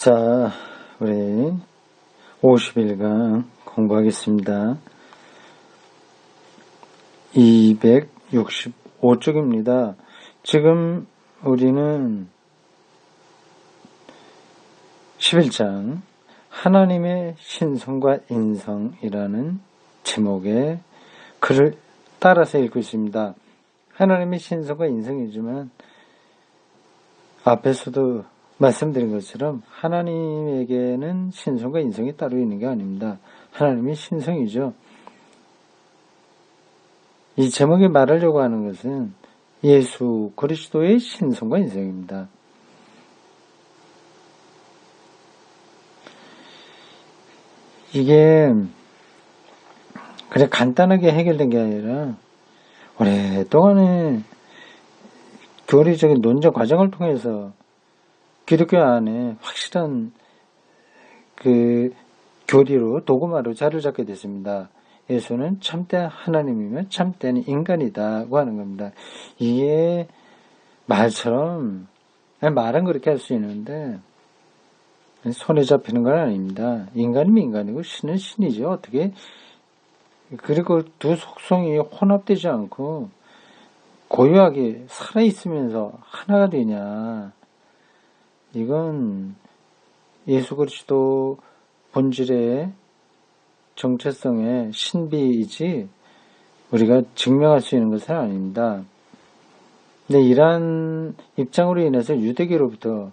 자, 우리 50일간 공부하겠습니다. 265쪽입니다. 지금 우리는 11장 하나님의 신성과 인성이라는 제목의 글을 따라서 읽고 있습니다. 하나님의 신성과 인성이지만 앞에서도 말씀드린 것처럼 하나님에게는 신성과 인성이 따로 있는 게 아닙니다. 하나님이 신성이죠. 이 제목이 말하려고 하는 것은 예수 그리스도의 신성과 인성입니다. 이게 그냥 간단하게 해결된 게 아니라 오랫동안의 교리적인 논쟁 과정을 통해서 기독교 안에 확실한 그 교리로 도구마로 자리를 잡게 됐습니다. 예수는 참된 하나님이며 참된 인간이다고 하는 겁니다. 이게 말처럼 말은 그렇게 할 수 있는데 손에 잡히는 건 아닙니다. 인간이면 인간이고 신은 신이죠. 어떻게 그리고 두 속성이 혼합되지 않고 고유하게 살아있으면서 하나가 되냐. 이건 예수 그리스도 본질의 정체성의 신비이지 우리가 증명할 수 있는 것은 아닙니다. 근데 이러한 입장으로 인해서 유대교로부터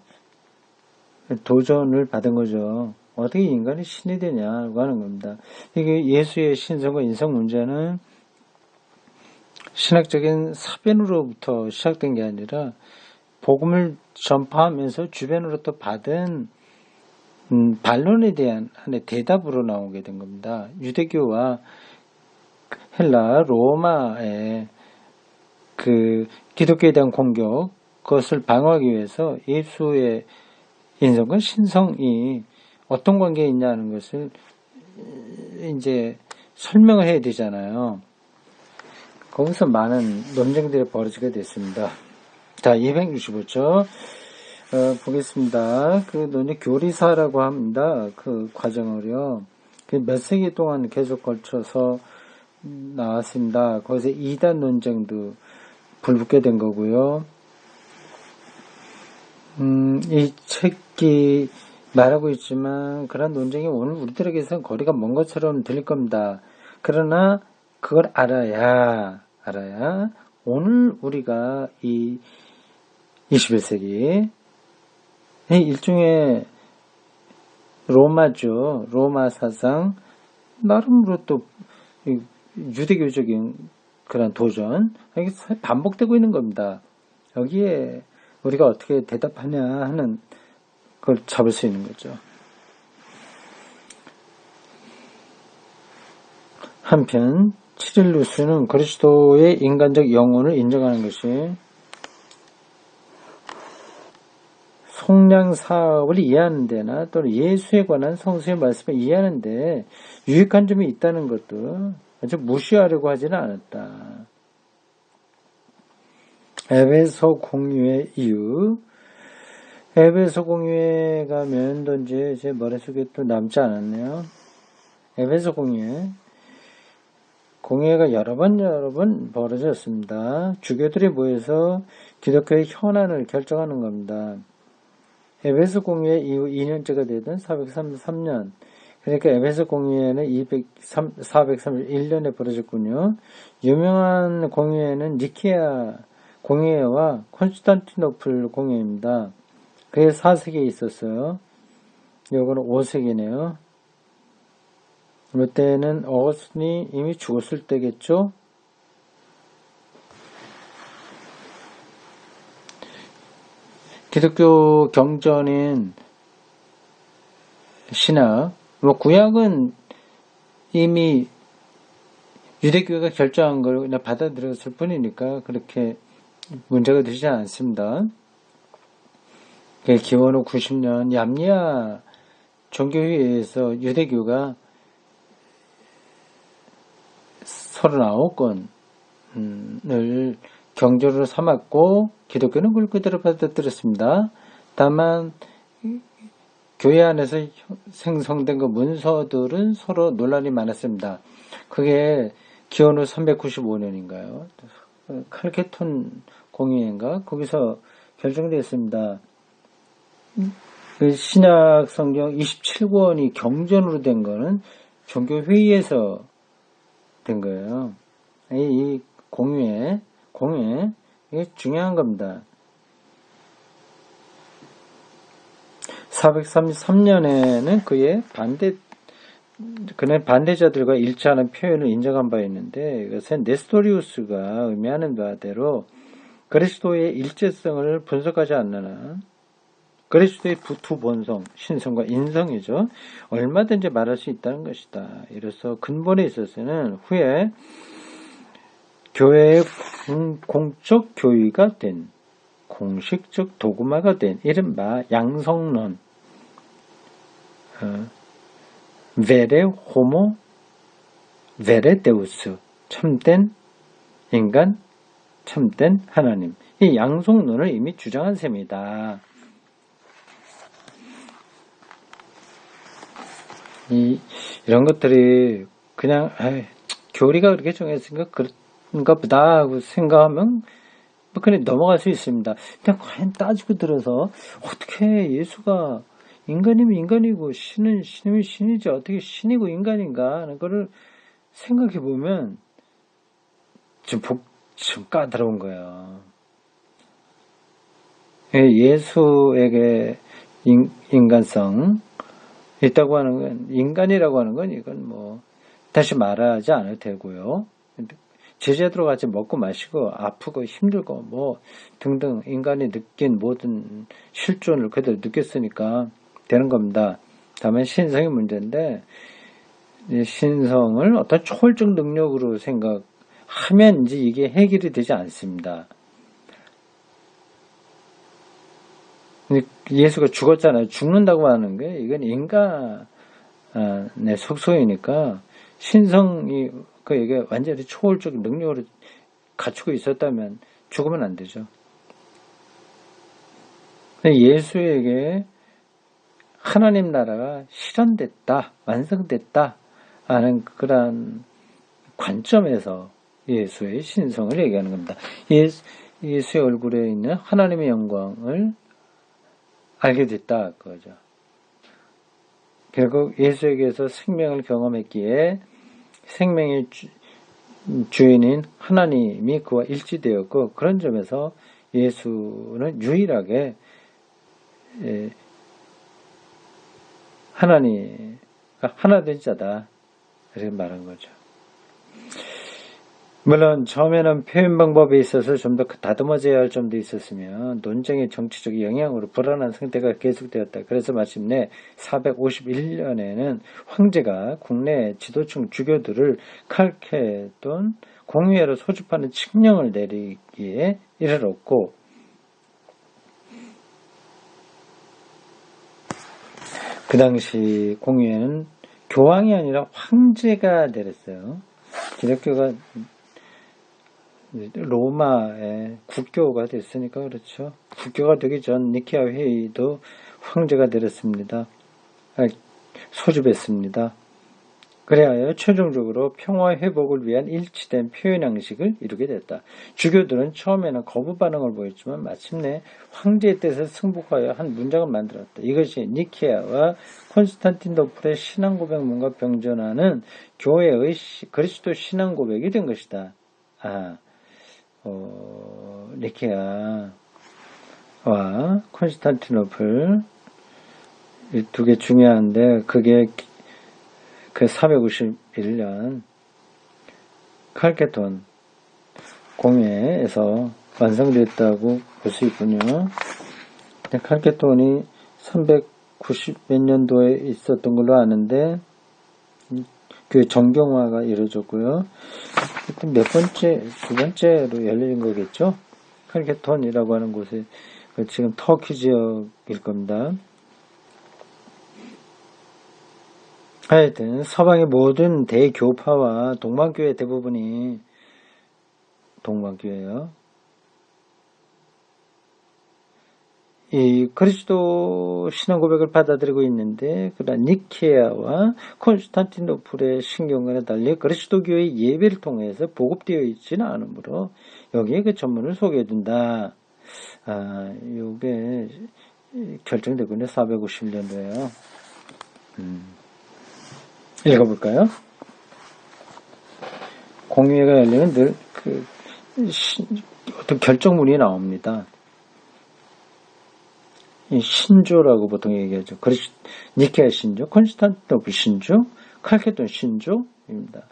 도전을 받은 거죠. 어떻게 인간이 신이 되냐고 하는 겁니다. 이게 예수의 신성과 인성 문제는 신학적인 사변으로부터 시작된 게 아니라 복음을 전파하면서 주변으로부터 받은 반론에 대한 하나의 대답으로 나오게 된 겁니다. 유대교와 헬라, 로마의 그 기독교에 대한 공격, 그것을 방어하기 위해서 예수의 인성과 신성이 어떤 관계에 있냐는 것을 이제 설명을 해야 되잖아요. 거기서 많은 논쟁들이 벌어지게 됐습니다. 자, 265쪽 보겠습니다. 그 논쟁 교리사라고 합니다. 그 과정을요. 몇 세기 동안 계속 걸쳐서 나왔습니다. 거기서 이단 논쟁도 불붙게 된 거고요. 이 책이 말하고 있지만 그런 논쟁이 오늘 우리들에게서는 거리가 먼 것처럼 들릴 겁니다. 그러나 그걸 알아야 오늘 우리가 이 21세기 일종의 로마죠. 로마 사상 나름으로 또 유대교적인 그런 도전 이게 반복되고 있는 겁니다. 여기에 우리가 어떻게 대답하냐 하는 걸 잡을 수 있는 거죠. 한편 치릴루스는 그리스도의 인간적 영혼을 인정하는 것이 속량 사업을 이해하는 데나 또는 예수에 관한 성수의 말씀을 이해하는 데 유익한 점이 있다는 것도 아주 무시하려고 하지는 않았다. 에베소 공유의 이유. 에베소 공유에 가면 또 이제 제 머릿속에 또 남지 않았네요. 에베소 공회가 여러 번 벌어졌습니다. 주교들이 모여서 기독교의 현안을 결정하는 겁니다. 에베소 공회 이후 2년째가 되던 433년, 그러니까 에베소 공회는 431년에 벌어졌군요. 유명한 공회는 니케아 공회와 콘스탄티노플 공회입니다. 그게 4세기에 있었어요. 요거는 5세기네요. 이때는 어거스틴이 이미 죽었을 때겠죠? 기독교 경전인 신학, 구약은 이미 유대교가 결정한 걸 그냥 받아들였을 뿐이니까 그렇게 문제가 되지 않습니다. 기원후 90년 얌리아 종교회의에서 유대교가 39권을 경조로 삼았고 기독교는 그걸 그대로 받아들였습니다. 다만 교회 안에서 생성된 그 문서들은 서로 논란이 많았습니다. 그게 기원 후 395년인가요? 칼케톤 공의회인가? 거기서 결정되었습니다. 그 신약 성경 27권이 경전으로 된 거는 종교회의에서 된 거예요. 이 공회, 이게 중요한 겁니다. 433년에는 그의 반대자들과 일치하는 표현을 인정한 바 있는데, 이것은 네스토리우스가 의미하는 바대로 그리스도의 일체성을 분석하지 않는 한 그리스도의 두 본성, 신성과 인성이죠. 얼마든지 말할 수 있다는 것이다. 이로써 근본에 있어서는 후에 교회의 공적 교의가 된 공식적 도구마가 된 이른바 양성론, 베레 호모 베레 데우스, 참된 인간, 참된 하나님, 이 양성론을 이미 주장한 셈이다. 이런 것들이 그냥 교리가 그렇게 정했으니까 그런가 보다 하고 생각하면 그냥 넘어갈 수 있습니다. 근데 과연 따지고 들어서 어떻게 예수가 인간이면 인간이고 신은 신이면 신이지 어떻게 신이고 인간인가 하는 거를 생각해 보면 좀 까다로운 거예요. 예수에게 인간성 있다고 하는 건, 인간이라고 하는 건 이건 다시 말하지 않아도 되고요. 제자들과 같이 먹고 마시고 아프고 힘들고 등등 인간이 느낀 모든 실존을 그대로 느꼈으니까 되는 겁니다. 다만 신성의 문제인데, 이 신성을 어떤 초월적 능력으로 생각하면 이제 이게 해결이 되지 않습니다. 예수가 죽었잖아요. 죽는다고 하는 게 이건 인간의 속성이니까 신성이 이게 완전히 초월적 능력으로 갖추고 있었다면 죽으면 안 되죠. 예수에게 하나님 나라가 실현됐다, 완성됐다 하는 그런 관점에서 예수의 신성을 얘기하는 겁니다. 예수의 얼굴에 있는 하나님의 영광을 알게 됐다 그거죠. 결국 예수에게서 생명을 경험했기에 생명의 주인인 하나님이 그와 일치되었고, 그런 점에서 예수는 유일하게 하나님과 하나된 자다 이렇게 말한 거죠. 물론 처음에는 표현 방법에 있어서 좀 더 다듬어져야 할 점도 있었으며 논쟁의 정치적 영향으로 불안한 상태가 계속되었다. 그래서 마침내 451년에는 황제가 국내 지도층 주교들을 칼케돈 공회로 소집하는 칙령을 내리기에 이르렀고, 그 당시 공회는 교황이 아니라 황제가 내렸어요. 기독교가 로마의 국교가 됐으니까 그렇죠. 국교가 되기 전 니케아 회의도 황제가 내렸습니다. 소집했습니다. 그래야 최종적으로 평화 회복을 위한 일치된 표현 양식을 이루게 됐다. 주교들은 처음에는 거부 반응을 보였지만 마침내 황제의 뜻에 승복하여 한 문장을 만들었다. 이것이 니케아와 콘스탄티노플의 신앙 고백문과 병전하는 교회의 그리스도 신앙 고백이 된 것이다. 니케아와 콘스탄티노플 이 두 개 중요한데, 그게 그 351년 칼케톤 공회에서 완성됐다고 볼 수 있군요. 칼케톤이 390 몇 년도에 있었던 걸로 아는데, 그 정경화가 이루어졌고요. 몇 번째, 두 번째로 열린 거겠죠? 칼케톤이라고 하는 곳에, 지금 터키 지역일 겁니다. 하여튼 서방의 모든 대교파와 동방교회 대부분이 동방교회요. 이 그리스도 신앙 고백을 받아들이고 있는데 그러나 니케아와 콘스탄티노플의 신경과는 달리 그리스도교의 예배를 통해서 보급되어 있지는 않으므로 여기에 그 전문을 소개해둔다. 요게 결정되군요. 450년도에요. 읽어볼까요? 공회가 열리면 늘 어떤 결정문이 나옵니다. 신조라고 보통 얘기하죠. 니케아 신조, 콘스탄티노플 신조, 칼케돈 신조입니다.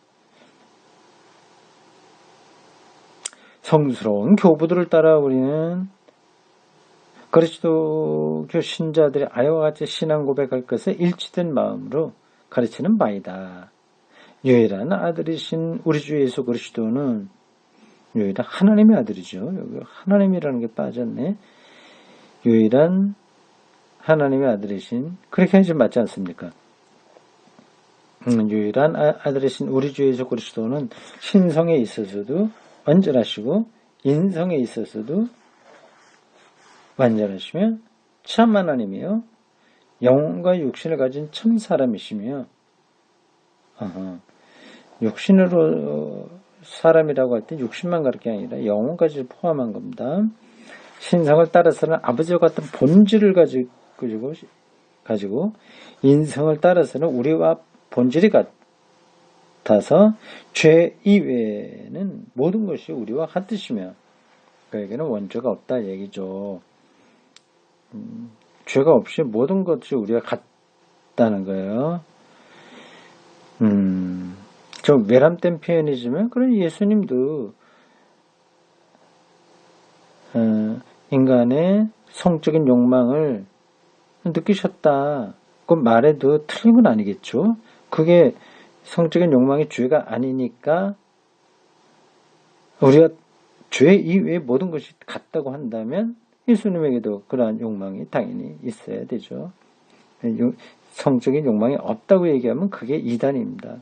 성스러운 교부들을 따라 우리는 그리스도교 신자들이 아이와 같이 신앙 고백할 것을 일치된 마음으로 가르치는 바이다. 유일한 아들이신 우리 주 예수 그리스도는 유일한 하나님의 아들이죠. 여기 하나님이라는 게 빠졌네. 유일한 하나님의 아들이신, 그렇게 하지 맞지 않습니까? 유일한 아들이신 우리 주 예수 그리스도는 신성에 있어서도 완전하시고 인성에 있어서도 완전하시며 참 하나님이요 영혼과 육신을 가진 참 사람이시며 육신으로 사람이라고 할 때 육신만 그럴 게 아니라 영혼까지 포함한 겁니다. 신성을 따라서는 아버지와 같은 본질을 가지고 인성을 따라서는 우리와 본질이 같아서 죄 이외에는 모든 것이 우리와 같으시며 그에게는 원죄가 없다 얘기죠. 죄가 없이 모든 것이 우리가 같다는 거예요. 좀 외람된 표현이지만 그런 예수님도 인간의 성적인 욕망을 느끼셨다. 그 말에도 틀림은 아니겠죠. 그게 성적인 욕망이 죄가 아니니까 우리가 죄 이외의 모든 것이 같다고 한다면 예수님에게도 그러한 욕망이 당연히 있어야 되죠. 성적인 욕망이 없다고 얘기하면 그게 이단입니다.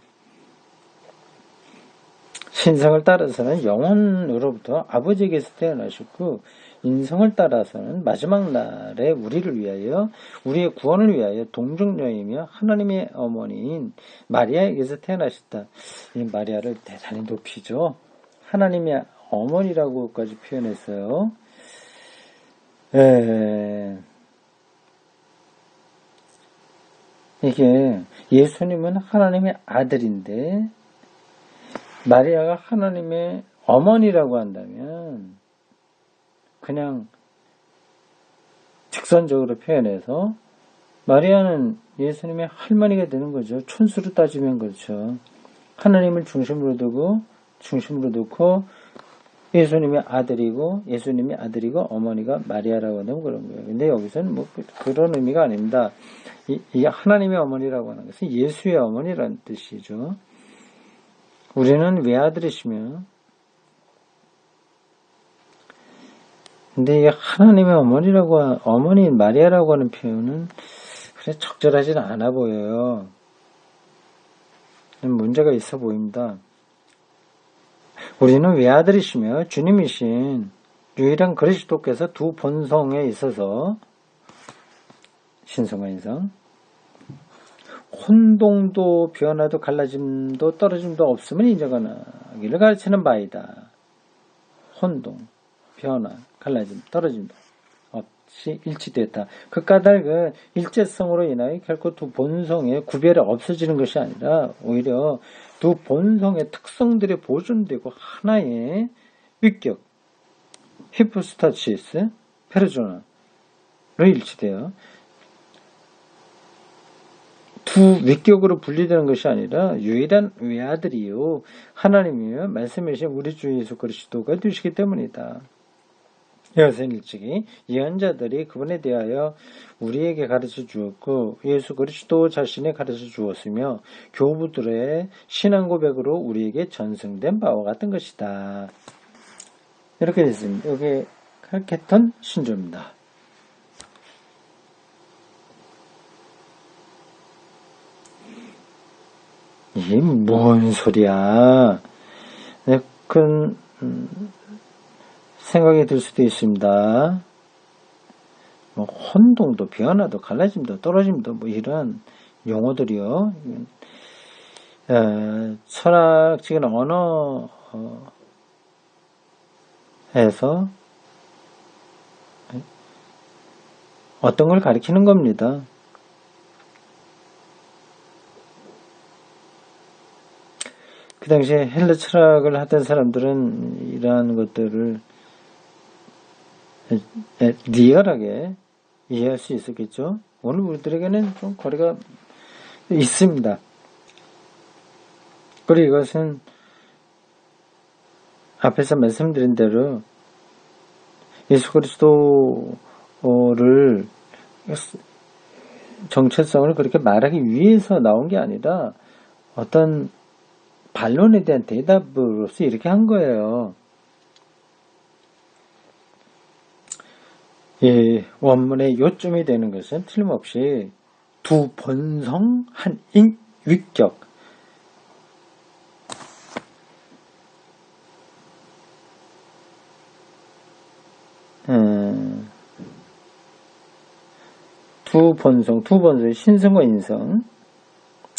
신성을 따라서는 영혼으로부터 아버지에게서 태어나셨고 인성을 따라서는 마지막 날에 우리를 위하여 우리의 구원을 위하여 동정녀이며 하나님의 어머니인 마리아에게서 태어나셨다. 이 마리아를 대단히 높이죠. 하나님의 어머니라고까지 표현했어요. 이게 예수님은 하나님의 아들인데 마리아가 하나님의 어머니라고 한다면 그냥 직선적으로 표현해서 마리아는 예수님의 할머니가 되는 거죠. 촌수로 따지면 그렇죠. 하나님을 중심으로 두고 예수님의 아들이고 어머니가 마리아라고 하면 그런 거예요. 근데 여기서는 뭐 그런 의미가 아닙니다. 이 하나님의 어머니라고 하는 것은 예수의 어머니라는 뜻이죠. 우리는 외아들이시며 근데 이 하나님의 어머니 마리아라고 하는 표현은 그래 적절하지는 않아 보여요. 문제가 있어 보입니다. 우리는 외아들이시며 주님이신 유일한 그리스도께서 두 본성에 있어서 신성과 인성 혼동도 변화도 갈라짐도 떨어짐도 없음을 인정하기를 가르치는 바이다. 혼동, 변화, 갈라짐, 떨어짐도 없이 일치되었다. 그 까닭은 일체성으로 인하여 결코 두 본성의 구별이 없어지는 것이 아니라 오히려 두 본성의 특성들이 보존되고 하나의 위격, 히포스타치스, 페르소나로 일치되어 두 위격으로 분리되는 것이 아니라 유일한 외아들이요 하나님이요 말씀이신 우리 주 예수 그리스도가 되시기 때문이다. 여기서는 일찍이 예언자들이 그분에 대하여 우리에게 가르쳐 주었고 예수 그리스도 자신이 가르쳐 주었으며 교부들의 신앙 고백으로 우리에게 전승된 바와 같은 것이다. 이렇게 됐습니다. 여기 칼케톤 신조입니다. 이게 뭔 소리야? 큰 생각이 들 수도 있습니다. 뭐 혼동도, 변화도, 갈라짐도, 떨어짐도, 뭐 이런 용어들이요. 철학적인 언어에서 어떤 걸 가리키는 겁니다. 그 당시에 헬라 철학을 하던 사람들은 이러한 것들을 리얼하게 이해할 수 있었겠죠. 오늘 우리들에게는 좀 거리가 있습니다. 그리고 이것은 앞에서 말씀드린 대로 예수 그리스도를 정체성을 그렇게 말하기 위해서 나온 게 아니라 어떤 반론에 대한 대답으로서 이렇게 한 거예요. 이 원문의 요점이 되는 것은 틀림없이 두 본성, 한 위격, 두 본성의 신성과 인성,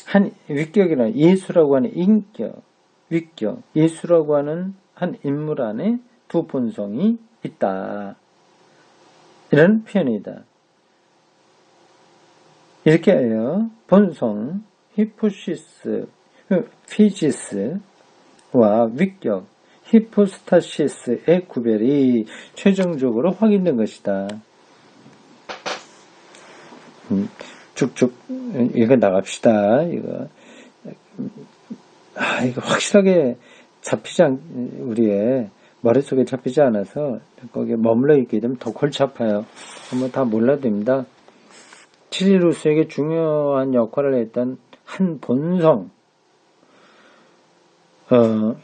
한 위격이라는 예수라고 하는 인격, 위격, 예수라고 하는 한 인물 안에 두 본성이 있다. 이런 표현이다. 이렇게 해요. 본성, 히포시스, 피지스와 위격, 히포스타시스의 구별이 최종적으로 확인된 것이다. 쭉쭉 이거 나갑시다. 이거 확실하게 우리의 머릿속에 잡히지 않아서 거기에 머물러 있게 되면 더 골치 아파요. 한번 다 몰라도 됩니다. 치리루스에게 중요한 역할을 했던 한 본성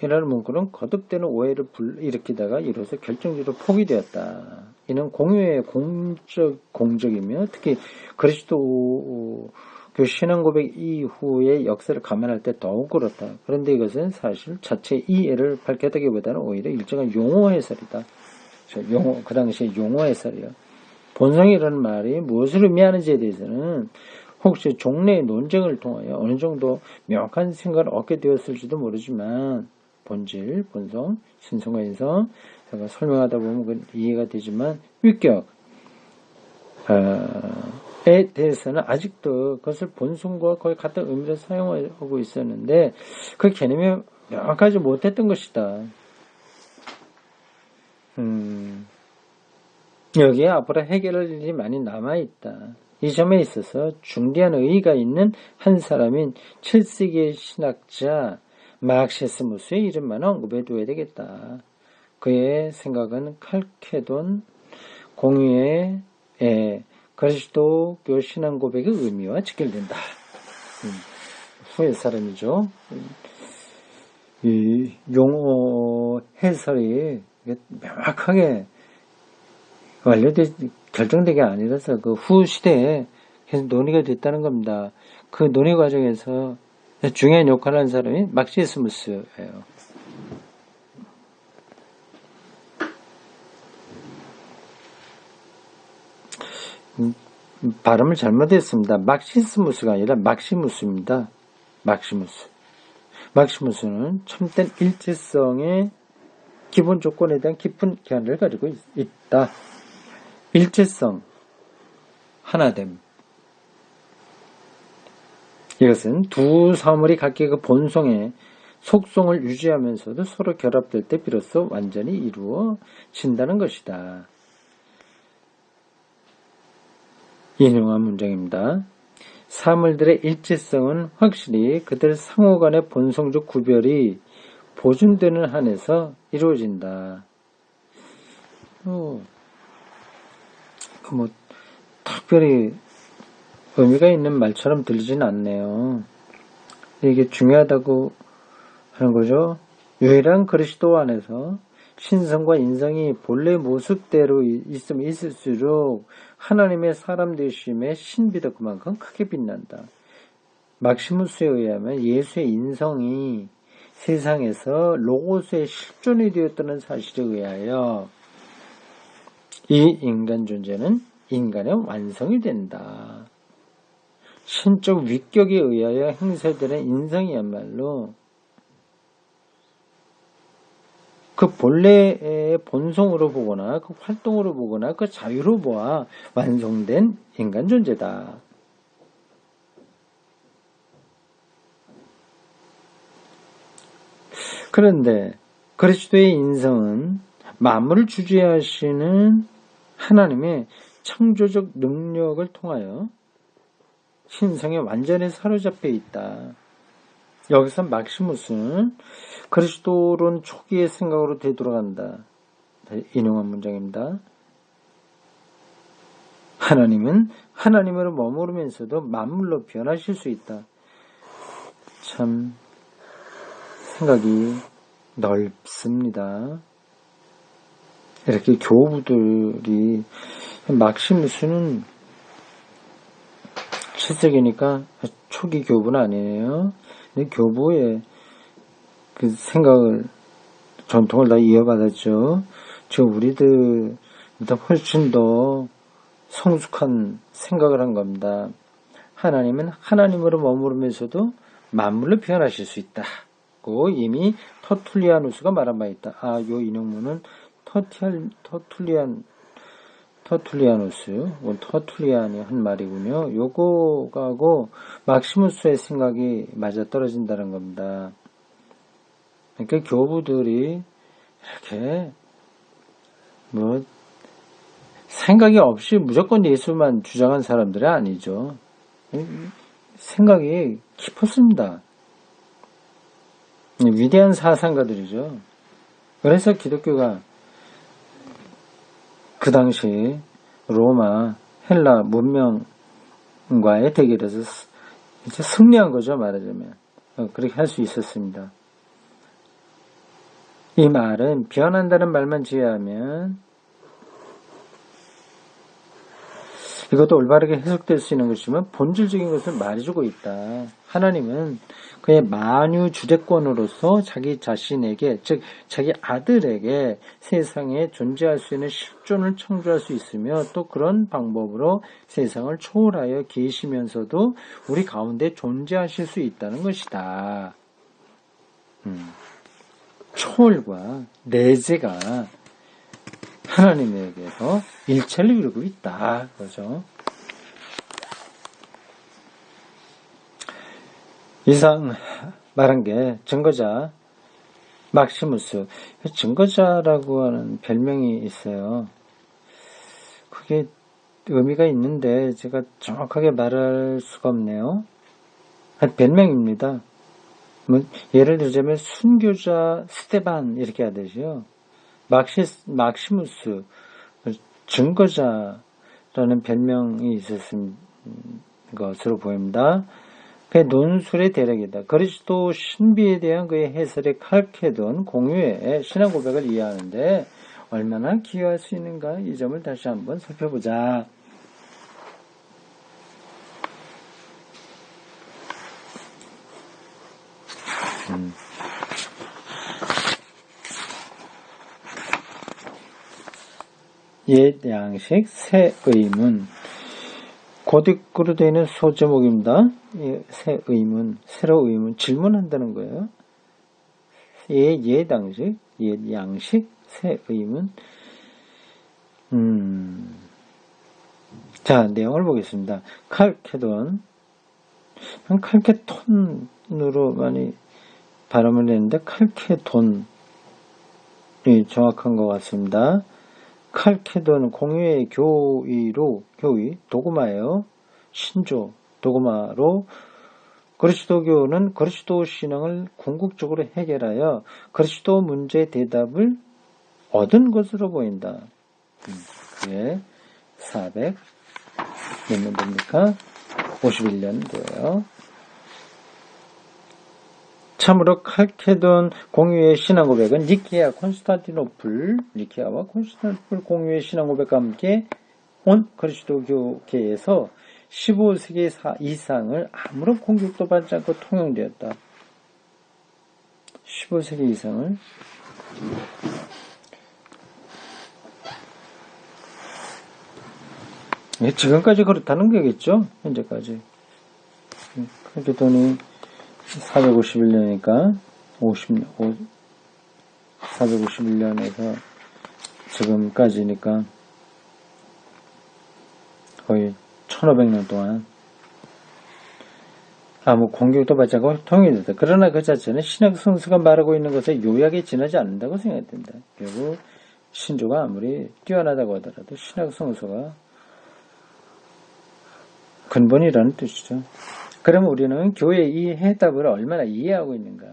이라는 문구는 거듭되는 오해를 일으키다가 이로써 결정적으로 포기되었다. 이는 공유의 공적이며 특히 그리스도 신앙 고백 이후의 역사를 감안할 때 더욱 그렇다. 그런데 이것은 사실 자체 이해를 밝혔다기보다는 오히려 일정한 용어 해설이다. 그 당시에 용어 해설이요. 본성이라는 말이 무엇을 의미하는지에 대해서는 혹시 종래의 논쟁을 통하여 어느 정도 명확한 생각을 얻게 되었을지도 모르지만 본질, 본성, 신성과 인성 제가 설명하다 보면 이해가 되지만 위격에 대해서는 아직도 그것을 본성과 거의 같은 의미로 사용하고 있었는데 그 개념이 명확하지 못했던 것이다. 여기에 앞으로 해결할 일이 많이 남아있다. 이 점에 있어서 중대한 의의가 있는 한 사람인 7세기의 신학자 마르크시스무스의 이름만 언급해둬야 되겠다. 그의 생각은 칼케돈 공유의 그리스도교 신앙 고백의 의미와 직결된다. 후의 사람이죠. 이 용어 해설이 명확하게 결정되게 아니라서 그 후 시대에 계속 논의가 됐다는 겁니다. 그 논의 과정에서 중요한 역할을 한 사람이 마르크시스무스예요. 발음을 잘못했습니다. 막시스무스가 아니라 막시무스입니다. 막시무스는 참된 일체성의 기본 조건에 대한 깊은 견해를 가지고 있다. 일체성, 하나됨. 이것은 두 사물이 각기 그 본성의 속성을 유지하면서도 서로 결합될 때 비로소 완전히 이루어진다는 것이다. 인용한 문장입니다. 사물들의 일체성은 확실히 그들 상호 간의 본성적 구별이 보존되는 한에서 이루어진다. 특별히 의미가 있는 말처럼 들리진 않네요. 이게 중요하다고 하는 거죠. 유일한 그리스도 안에서 신성과 인성이 본래 모습대로 있으면 있을수록 하나님의 사람 되심의 신비도 그만큼 크게 빛난다. 막시무스에 의하면 예수의 인성이 세상에서 로고스의 실존이 되었다는 사실에 의하여 이 인간 존재는 인간의 완성이 된다. 신적 위격에 의하여 행사되는 인성이야말로 그 본래의 본성으로 보거나 그 활동으로 보거나 그 자유로 보아 완성된 인간 존재다. 그런데 그리스도의 인성은 만물을 주재하시는 하나님의 창조적 능력을 통하여 신성에 완전히 사로잡혀 있다. 여기서 막시무스는 그리스도론 초기의 생각으로 되돌아간다. 인용한 문장입니다. 하나님은 하나님으로 머무르면서도 만물로 변하실 수 있다. 참 생각이 넓습니다. 이렇게 교부들이 막시무스는 7세기니까 초기 교부는 아니에요. 근데 교부의 그 생각을 전통을 다 이어받았죠. 지금 우리들보다 훨씬 더 성숙한 생각을 한 겁니다. 하나님은 하나님으로 머무르면서도 만물을 변하실 수 있다고 이미 터툴리아누스가 말한 바 있다. 요 인용문은 터툴리안이 한 말이군요. 요거하고 막시무스의 생각이 맞아 떨어진다는 겁니다. 그러니까 교부들이 이렇게 생각이 없이 무조건 예수만 주장한 사람들이 아니죠. 생각이 깊었습니다. 위대한 사상가들이죠. 그래서 기독교가 그 당시 로마, 헬라 문명과의 대결에서 이제 승리한 거죠, 말하자면. 그렇게 할 수 있었습니다. 이 말은 변한다는 말만 제외하면 이것도 올바르게 해석될 수 있는 것이지만 본질적인 것을 말해주고 있다. 하나님은 그의 만유 주대권으로서 자기 자신에게, 즉 자기 아들에게 세상에 존재할 수 있는 실존을 창조할 수 있으며 또 그런 방법으로 세상을 초월하여 계시면서도 우리 가운데 존재하실 수 있다는 것이다. 초월과 내재가 하나님에게서 일체를 이루고 있다. 그죠? 이상 말한 게 증거자 막시무스. 증거자라고 하는 별명이 있어요. 그게 의미가 있는데 제가 정확하게 말할 수가 없네요. 별명입니다. 예를 들자면 순교자 스테반 이렇게 하듯이요. 막시무스 증거자라는 별명이 있었던 것으로 보입니다. 그의 논술의 대략이다. 그리스도 신비에 대한 그의 해설의 칼케돈 공유의 신앙 고백을 이해하는데 얼마나 기여할 수 있는가 이 점을 다시 한번 살펴보자. 옛 양식 새 의문 고딕으로 되어 있는 소제목입니다. 새 의문, 새로 의문 질문한다는 거예요. 옛 양식, 옛 양식 새 의문. 자, 내용을 보겠습니다. 칼케돈, 칼케톤으로 많이 발음을 했는데 칼케돈이 정확한 것 같습니다. 칼케돈 공유의 교의, 도그마예요. 신조, 도그마로 그리스도교는 그리스도 신앙을 궁극적으로 해결하여 그리스도 문제의 대답을 얻은 것으로 보인다. 그게 400 몇 년도입니까? 51년도예요. 참으로 칼케돈 공유의 신앙 고백은 니케아와 콘스탄티노플 공유의 신앙 고백과 함께 온 그리스도교계에서 15세기 이상을 아무런 공격도 받지 않고 통용되었다. 15세기 이상을 지금까지 그렇다는 거겠죠? 현재까지. 그렇게 돈이 451년이니까 451년에서 지금까지니까 거의 1500년 동안 아무 공격도 받지 않고 통일됐다. 그러나 그 자체는 신약 성서가 말하고 있는 것에 요약에 지나지 않는다고 생각된다. 결국 신조가 아무리 뛰어나다고 하더라도 신약 성서가 근본이라는 뜻이죠. 그러면 우리는 교회의 이 해답을 얼마나 이해하고 있는가.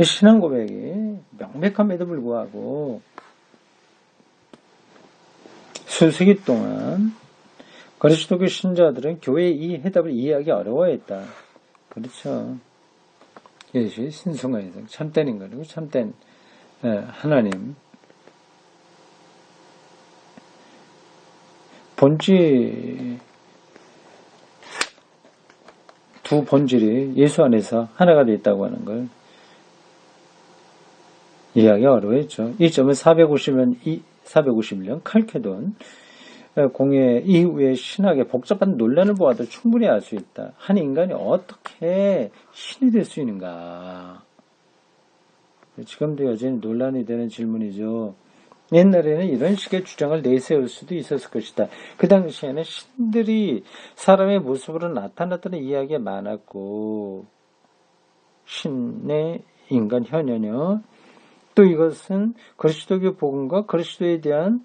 신앙 고백이 명백함에도 불구하고 수세기 동안 그리스도교 신자들은 교회의 이 해답을 이해하기 어려워했다. 그렇죠. 예수의 신성과 이상, 참된 인간이고 참된 하나님. 두 본질이 예수 안에서 하나가 되어 있다고 하는 걸 이해하기 어려워했죠. 이 점은 451년 칼케돈 공예 이후의 신학의 복잡한 논란을 보아도 충분히 알 수 있다. 한 인간이 어떻게 신이 될 수 있는가? 지금도 여전히 논란이 되는 질문이죠. 옛날에는 이런 식의 주장을 내세울 수도 있었을 것이다. 그 당시에는 신들이 사람의 모습으로 나타났다는 이야기가 많았고 신의 인간 현현여 또 이것은 그리스도교 복음과 그리스도에 대한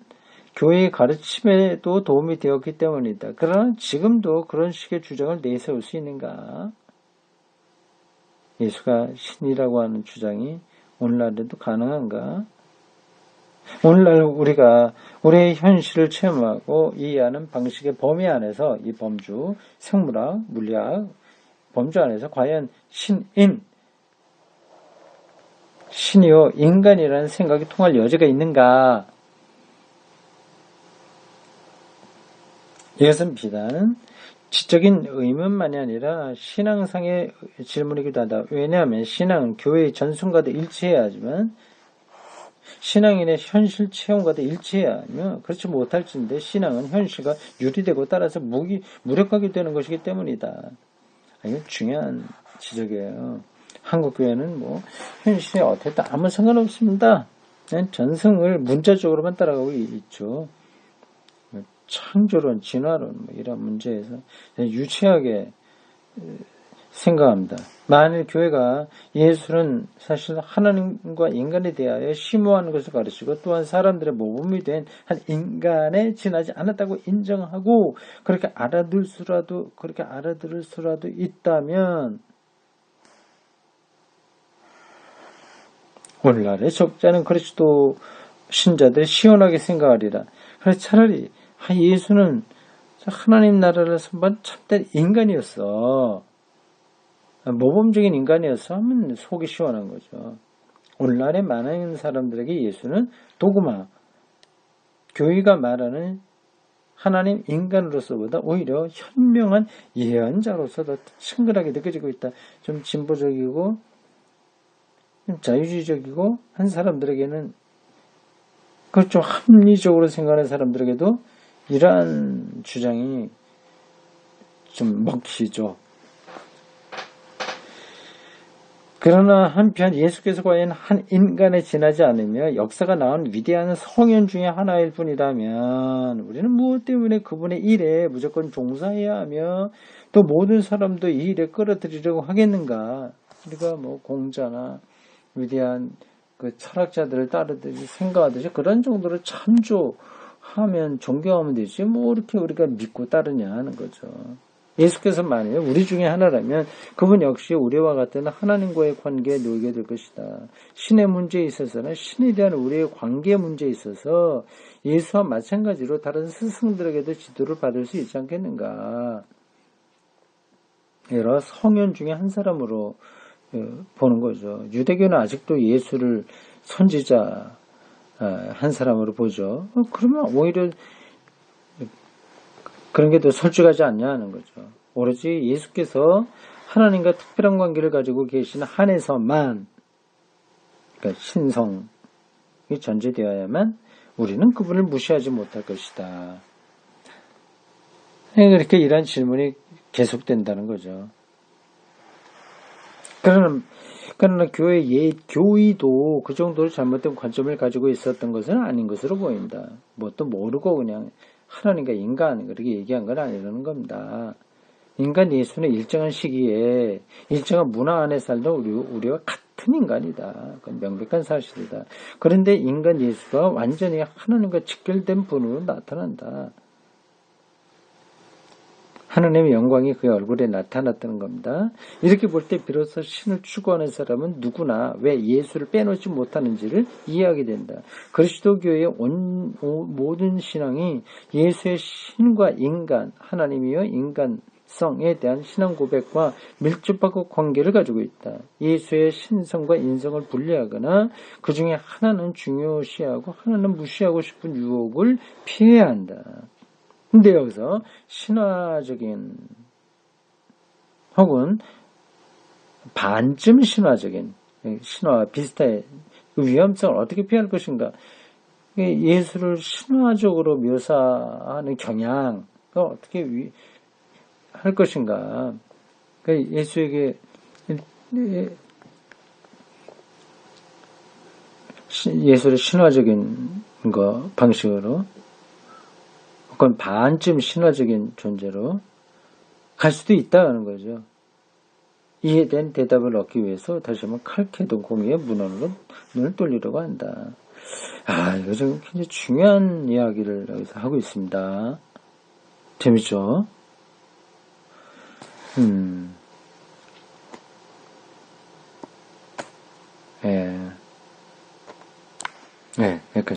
교회의 가르침에도 도움이 되었기 때문이다. 그러나 지금도 그런 식의 주장을 내세울 수 있는가? 예수가 신이라고 하는 주장이 오늘날에도 가능한가? 오늘날 우리가 우리의 현실을 체험하고 이해하는 방식의 범위 안에서 이 범주, 생물학, 물리학, 범주 안에서 과연 신이요 인간이라는 생각이 통할 여지가 있는가? 이것은 비단 지적인 의문만이 아니라 신앙상의 질문이기도 하다. 왜냐하면 신앙은 교회의 전승과도 일치해야 하지만 신앙인의 현실 체험과도 일치해야 하며 그렇지 못할진데 신앙은 현실과 유리되고 따라서 무력하게 되는 것이기 때문이다. 이건 중요한 지적이에요. 한국교회는 현실에 어쨌든 아무 상관없습니다. 전승을 문자적으로만 따라가고 있죠. 창조론, 진화론 이런 문제에서 유치하게 생각합니다. 만일 교회가 예수는 사실 하나님과 인간에 대하여 심오한 것을 가르치고 또한 사람들의 모범이 된 한 인간에 지나지 않았다고 인정하고 그렇게 알아들을 수라도 있다면 오늘날의 적잖은 그리스도 신자들이 시원하게 생각하리라. 그래서 차라리 예수는 하나님 나라를 선반 참된 인간이었어. 모범적인 인간이었어 하면 속이 시원한 거죠. 오늘날의 많은 사람들에게 예수는 도구마, 교회가 말하는 하나님 인간으로서보다 오히려 현명한 예언자로서 더 친근하게 느껴지고 있다. 좀 진보적이고 좀 자유주의적이고 한 사람들에게는 그걸 좀 합리적으로 생각하는 사람들에게도 이러한 주장이 좀 먹히죠. 그러나 한편 예수께서 과연 한 인간에 지나지 않으며 역사가 나온 위대한 성현 중에 하나일 뿐이라면 우리는 무엇 때문에 그분의 일에 무조건 종사해야 하며 또 모든 사람도 이 일에 끌어들이려고 하겠는가? 우리가 공자나 위대한 그 철학자들을 따르듯이 생각하듯이 그런 정도로 참조하면 존경하면 되지 이렇게 우리가 믿고 따르냐 하는 거죠. 예수께서 만일 우리 중에 하나라면 그분 역시 우리와 같은 하나님과의 관계에 놓이게 될 것이다. 신의 문제에 있어서는 신에 대한 우리의 관계 문제에 있어서 예수와 마찬가지로 다른 스승들에게도 지도를 받을 수 있지 않겠는가. 여러 성현 중에 한 사람으로 보는 거죠. 유대교는 아직도 예수를 선지자 한 사람으로 보죠. 그러면 오히려 그런 게 더 솔직하지 않냐 하는 거죠. 오로지 예수께서 하나님과 특별한 관계를 가지고 계신 한에서만 그러니까 신성이 전제되어야만 우리는 그분을 무시하지 못할 것이다. 그렇게 이런 질문이 계속된다는 거죠. 그러나 교의도 그 정도로 잘못된 관점을 가지고 있었던 것은 아닌 것으로 보인다. 뭣도 모르고 그냥 하나님과 인간 그렇게 얘기한 건 아니라는 겁니다. 인간 예수는 일정한 시기에 일정한 문화 안에 살던 우리와 같은 인간이다. 그건 명백한 사실이다. 그런데 인간 예수가 완전히 하나님과 직결된 분으로 나타난다. 하나님의 영광이 그의 얼굴에 나타났다는 겁니다. 이렇게 볼 때 비로소 신을 추구하는 사람은 누구나 왜 예수를 빼놓지 못하는지를 이해하게 된다. 그리스도교의 모든 신앙이 예수의 신과 인간, 하나님이여 인간성에 대한 신앙 고백과 밀접하고 관계를 가지고 있다. 예수의 신성과 인성을 분리하거나 그 중에 하나는 중요시하고 하나는 무시하고 싶은 유혹을 피해야 한다. 근데 여기서 신화적인 혹은 반쯤 신화적인 신화와 비슷해 그 위험성을 어떻게 피할 것인가? 예수를 신화적으로 묘사하는 경향을 어떻게 할 것인가? 예수에게 예수를 신화적인 방식으로 혹은 반쯤 신화적인 존재로 갈 수도 있다는 거죠. 이해된 대답을 얻기 위해서 다시 한번 칼캐도 공의의 문헌으로 눈을 돌리려고 한다. 이거 좀 굉장히 중요한 이야기를 여기서 하고 있습니다. 재밌죠? 예. 네, 여기까지.